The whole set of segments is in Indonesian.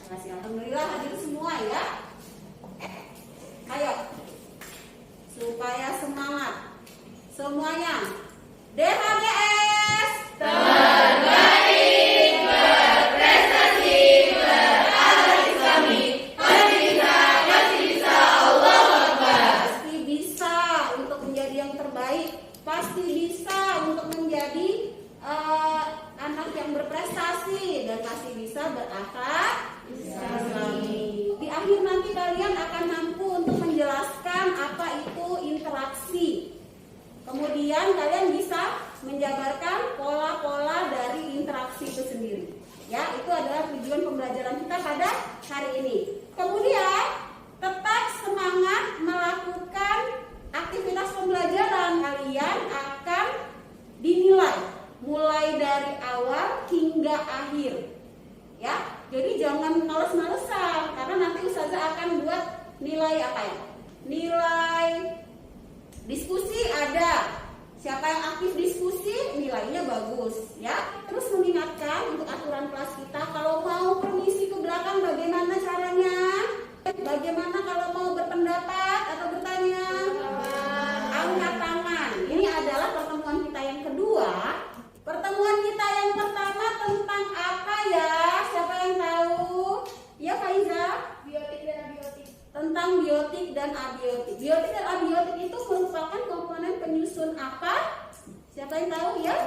Kasih alhamdulillah hadir semua ya. Ayo, supaya semangat semuanya. DHGS terbaik, berprestasi, berorganisasi, pasti bisa, Allahu Akbar. Pasti bisa untuk menjadi yang terbaik. Pasti bisa untuk menjadi anak yang berprestasi dan pasti bisa berakhlak Islami. Di akhir nanti kalian akan mampu untuk menjelaskan apa itu interaksi. Kemudian kalian bisa menjabarkan pola-pola dari interaksi itu sendiri. Ya, itu adalah tujuan pembelajaran kita pada hari ini. Kemudian tetap semangat melakukan aktivitas pembelajaran. Kalian akan dinilai mulai dari awal hingga akhir. Ya, jadi jangan males-malesan karena nanti ustazah akan buat nilai apa ya? Nilai diskusi ada. Siapa yang aktif diskusi nilainya bagus, ya. Terus mengingatkan untuk aturan kelas kita, kalau mau permisi ke belakang bagaimana caranya? Bagaimana kalau mau berpendapat atau bertanya? Angkat tangan. Ini adalah pertemuan kita yang kedua. Pertemuan kita yang pertama tentang apa ya? Siapa yang tahu? Ya, Faiza? Biotik dan abiotik. Tentang biotik dan abiotik. Biotik dan abiotik itu merupakan komponen penyusun apa? Siapa yang tahu ya?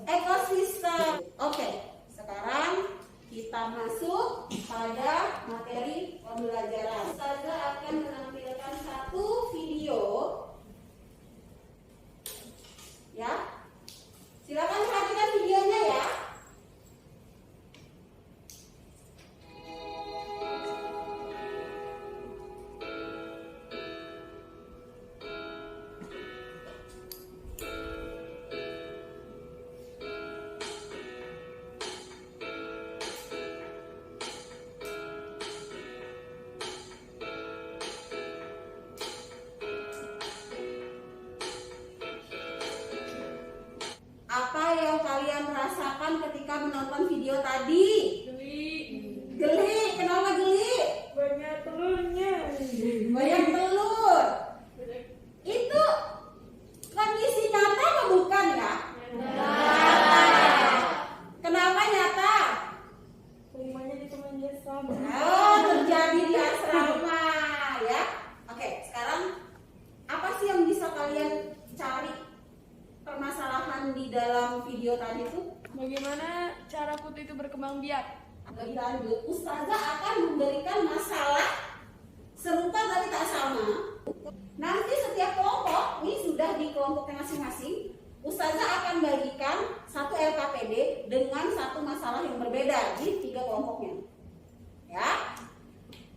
Ekosistem. Oke, sekarang kita masuk pada materi pembelajaran. Ustazah akan menampilkan satu video. Ya. Silakan perhatikan videonya ya. Apa yang kalian rasakan ketika menonton video tadi? Geli. Kenapa geli? Banyak telurnya. Banyak telur. Itu kondisi nyata atau bukan ya? Kenapa nyata? Semuanya di teman dia sama. Oh, terjadi di asrama ya. Oke, sekarang apa sih yang bisa kalian cari permasalahan di dalam video tadi itu? Bagaimana cara kutu itu berkembang biak? Lebih lanjut, ustazah akan memberikan masalah serupa tapi tak sama. Nanti setiap kelompok, ini sudah di kelompoknya masing-masing, ustazah akan bagikan satu LKPD dengan satu masalah yang berbeda di 3 kelompoknya. Ya,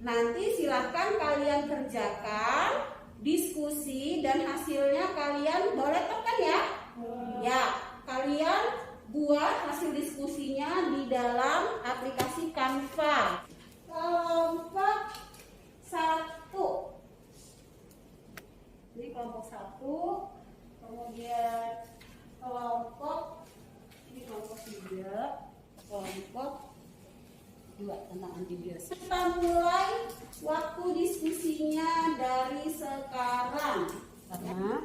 nanti silahkan kalian kerjakan, diskusi, dan hasilnya kalian boleh tekan ya. Ya, kalian buat hasil diskusinya di dalam aplikasi Canva. Kelompok 1. Ini kelompok 1, kemudian kelompok 3, kelompok 2 tentang antibiotik. Kita mulai waktu diskusinya dari sekarang. Karena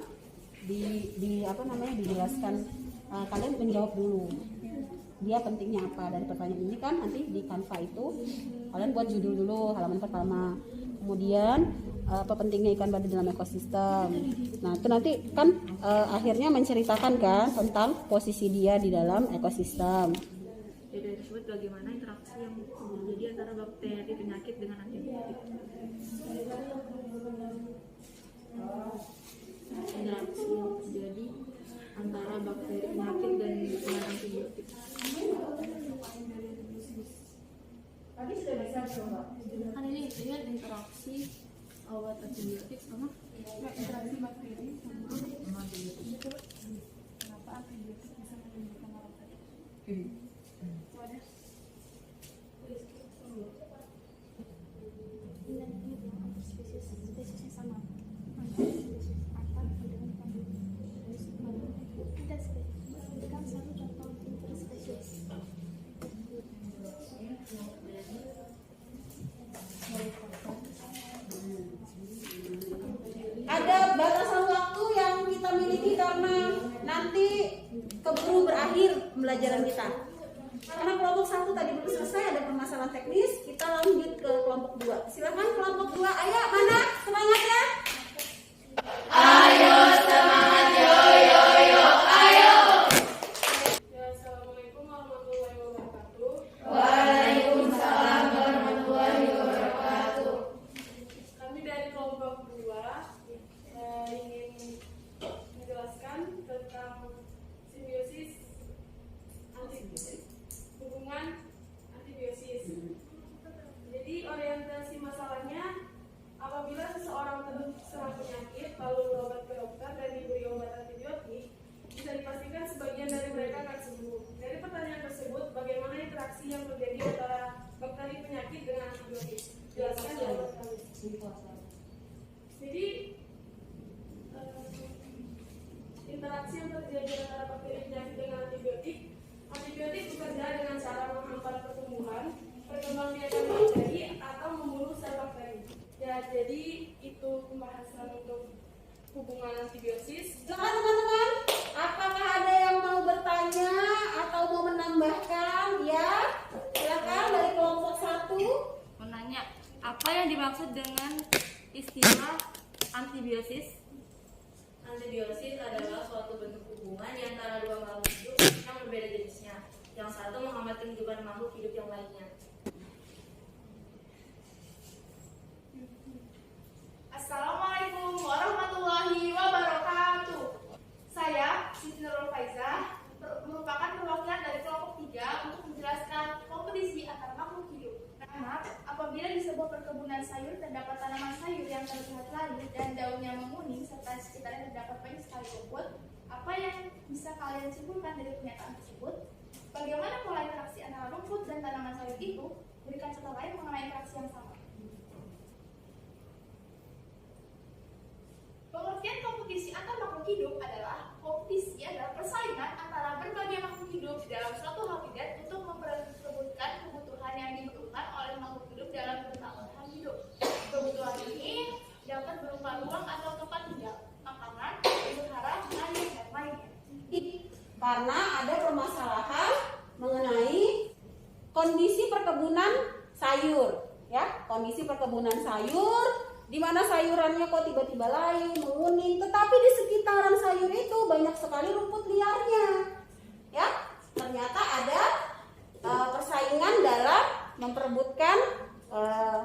dijelaskan, kalian menjawab dulu dia pentingnya apa dari pertanyaan ini kan. Nanti di Canva itu kalian buat judul dulu, halaman pertama, kemudian apa pentingnya ikan badai dalam ekosistem. Nah itu nanti kan akhirnya menceritakan kan tentang posisi dia di dalam ekosistem. Data tersebut bagaimana interaksi yang terjadi antara bakteri penyakit dengan antibiotik. Interaksi yang terjadi antara bakteri penyakit dan dengan antibiotik. Tadi sudah bisa coba. Kan ini interaksi obat antibiotik sama Interaksi bakteri sama antibiotik. kenapa antibiotik bisa menimbulkan obat tadi? Wadah. Spesiesnya sama. Akan dengan tidak satu contoh interspesies. Karena kelompok 1 tadi belum selesai, ada permasalahan teknis, kita lanjut ke kelompok 2. Silakan kelompok 2. Ayo, mana semangatnya? Ayo semangat yo yo yo ayo. Ya, Assalamualaikum warahmatullahi wabarakatuh. Waalaikumsalam warahmatullahi wabarakatuh. Kami dari kelompok 2 ingin menjelaskan tentang simbiosis hubungan antibiosis. Jadi orientasi masalahnya, apabila seseorang terserang penyakit lalu berobat ke dokter dan diberi obat antibiotik, bisa dipastikan sebagian dari mereka akan sembuh. Dari pertanyaan tersebut, bagaimana interaksi yang terjadi antara bakteri penyakit dengan antibiotik? Jelaskan jawaban kami. Jadi interaksi yang terjadi antara bakteri penyakit dengan antibiotik bekerja dengan cara menghambat pertumbuhan, perkembangbiakan bakteri atau membunuh sel bakteri. Ya, jadi itu pembahasan untuk hubungan antibiosis. Silakan teman-teman. Apakah ada yang mau bertanya atau mau menambahkan? Ya, silakan dari kelompok 1. Menanya, apa yang dimaksud dengan istilah antibiosis? Antibiosis adalah suatu bentuk hubungan di antara dua makhluk hidup yang berbeda jenisnya. Yang satu menghambat kehidupan makhluk hidup yang lainnya. Assalamualaikum warahmatullahi wabarakatuh. Saya Siti Nurul Faizah merupakan perwakilan dari kelompok 3 untuk menjelaskan kompetisi antar makhluk hidup. Karena apabila di sebuah perkebunan sayur terdapat tanaman sayur yang terlihat layu dan daunnya menguning serta di sekitarnya terdapat banyak sekali rumput, apa yang bisa kalian simpulkan dari pernyataan tersebut? Bagaimana pola interaksi antara rumput dan tanaman sayur itu? Berikan contoh lain mengenai interaksi yang sama. Pengertian kompetisi antar makhluk hidup adalah kompetisi adalah persaingan antara berbagai makhluk hidup dalam suatu habitat untuk memperebutkan kebutuhan yang dibutuhkan oleh makhluk hidup dalam bertahan hidup. Kebutuhan ini dapat berupa ruang atau tempat tinggal, makanan, pelihara, air, dan lainnya. Karena ada permasalahan mengenai kondisi perkebunan sayur, ya, kondisi perkebunan sayur, di mana sayurannya kok tiba-tiba layu, menguning, tetapi di sekitaran sayur itu banyak sekali rumput liarnya, ya. Ternyata ada persaingan dalam memperebutkan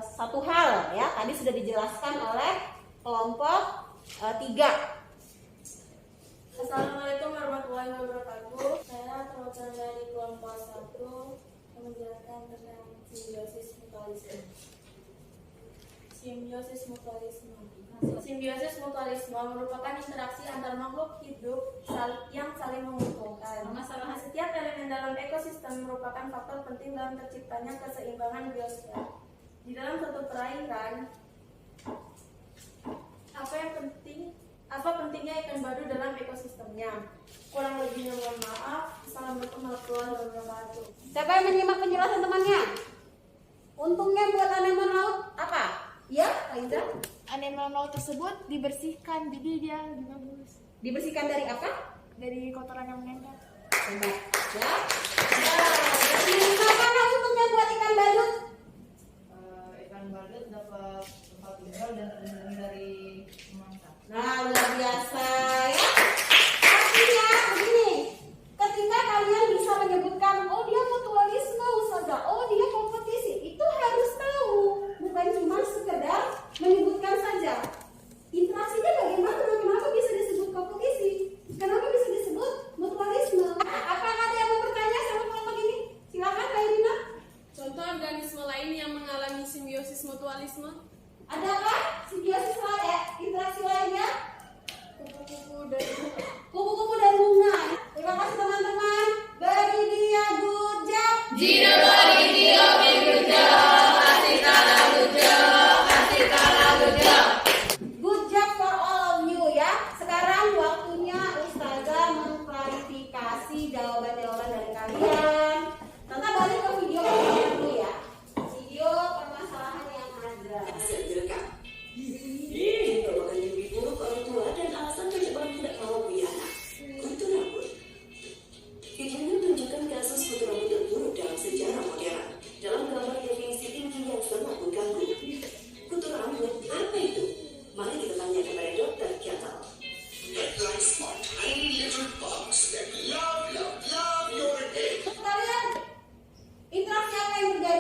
satu hal, ya. Tadi sudah dijelaskan oleh kelompok 3. Assalamualaikum warahmatullahi wabarakatuh. Saya perwakilan dari kelompok 1 menjelaskan tentang simbiosis mutualisme. Simbiosis mutualisme merupakan interaksi antar makhluk hidup yang saling menguntungkan. Masalah setiap elemen dalam ekosistem merupakan faktor penting dalam terciptanya keseimbangan biosfer. Di dalam suatu perairan, apa pentingnya ikan badu dalam ekosistemnya? Kurang lebihnya mohon maaf. Assalamualaikum warahmatullahi wabarakatuh. Siapa yang menyimak penjelasan temannya? Untungnya buat anemonen laut apa? Ya, Aiza? Anemonen laut tersebut dibersihkan, jadi dia lebih bagus. Dibersihkan dari apa? Dari kotoran yang menempel. Hebat, ya. Apa untungnya buat ikan badut? Ikan badut dapat tempat tinggal dan terlindungi dari pemangsa. Nah, luar biasa, ya. Artinya begini, ketika kalian bisa menyebutkan, oh dia mutualisme, Ustazah, oh dia kompetisi, itu harus tahu, bukan cuma sekedar menyebutkan saja. Interaksinya bagaimana? Kenapa bisa disebut kompetisi? Kenapa bisa disebut mutualisme? Apakah ada yang mau bertanya sama kelompok ini? Silakan, Kak Irina. Contoh organisme lain yang mengalami simbiosis mutualisme: Adakah simbiosis lain, interaksi lainnya? kupu-kupu dan Kupu-kupu dan bunga. Terima kasih teman-teman. Beri dia good job. Good job for all of you, ya. Sekarang waktunya Ustazah mengklarifikasi jawaban-jawaban dari kalian. Tante balik ke video dulu ya. Video permasalahan yang ada.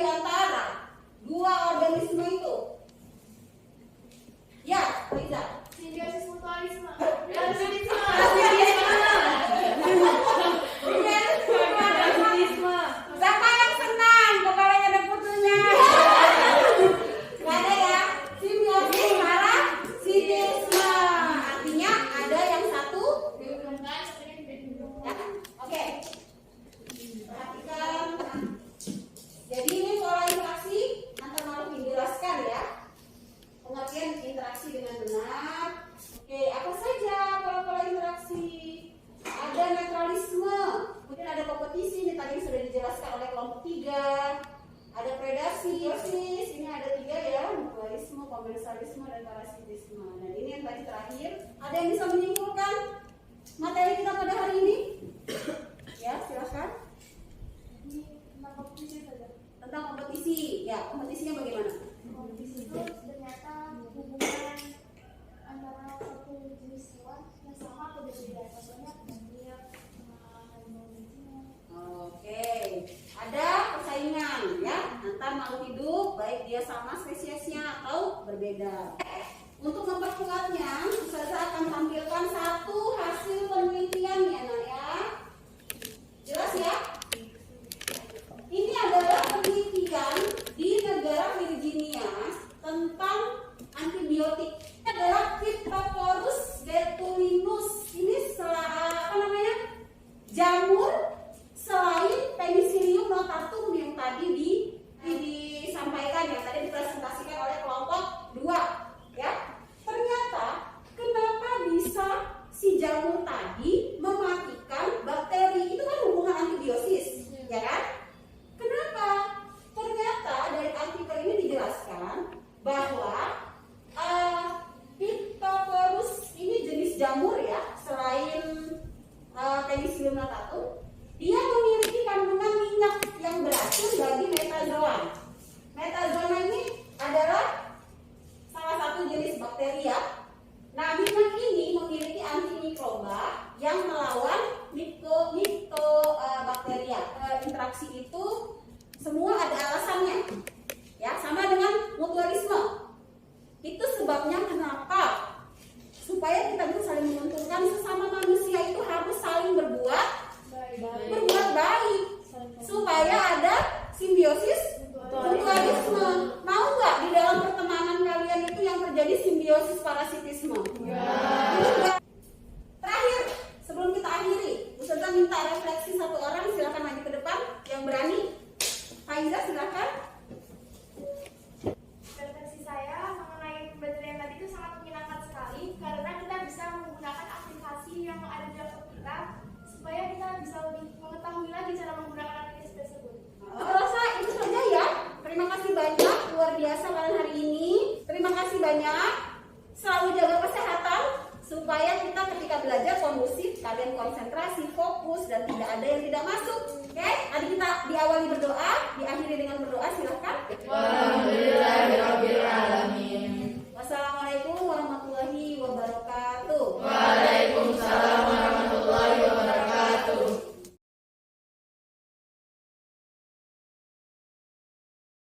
antara dua organisme itu? Ya, Riza. Simbiosis mutualisme. Siapa yang senang? Kepalanya ada fotonya. Gak ada ya? Simbiosis parasitisme. Artinya ada yang satu. Ya, oke. Perhatikan. Jadi ini pola interaksi antar makhluk dijelaskan ya. Pengertian interaksi dengan benar. Oke, apa saja pola-pola interaksi? Ada netralisme, kemudian ada kompetisi, ini tadi sudah dijelaskan oleh kelompok 3. Ada predasi, biosis, ini ada 3 ya, mutualisme, komensalisme, dan parasitisme. Dan ini yang tadi terakhir. Ada yang bisa menyimpulkan materi kita pada hari ini? Ya, silakan. Tentang kompetisi saja. Tentang kompetisi, ya, kompetisinya bagaimana? Kompetisi itu ternyata hubungan antara satu jenis hewan yang sama atau berbeda. Contohnya banyak harimau betina. Oke, ada persaingan ya antar makhluk hidup, baik dia sama spesiesnya atau berbeda. Untuk memperkuatnya, Ustazah akan tampilkan satu hasil penelitiannya, nah ya. Jelas ya? Ini adalah penelitian di negara Virginia tentang antibiotik. Ini adalah Phytophthorus betulinus. Ini jamur selain Penicillium notatum yang tadi disampaikan, yang tadi dipresentasikan oleh kelompok 2 ya. Ternyata kenapa bisa si jamur tadi mematikan bakteri? Itu kan hubungan antibiosis, ya kan? Kenapa? Ternyata dari artikel ini dijelaskan bahwa Phytophthorus ini jenis jamur ya, selain Penicillium notatum, dia memiliki kandungan minyak yang beracun bagi metazoa. Metazoa ini adalah salah satu jenis bakteri ya. Nah, minyak ini memiliki antimikroba yang melawan mikrobakteria. Interaksi itu semua ada alasannya. Ya, sama dengan mutualisme. Itu sebabnya kenapa supaya kita bisa saling menguntungkan, sesama manusia itu harus saling berbuat baik supaya ada simbiosis mutualisme. Mau nggak di dalam pertemanan kalian itu yang terjadi simbiosis parasitisme? Terakhir, sebelum kita akhiri, Ustazah minta refleksi satu orang, silakan maju ke depan yang berani. Faiza silakan.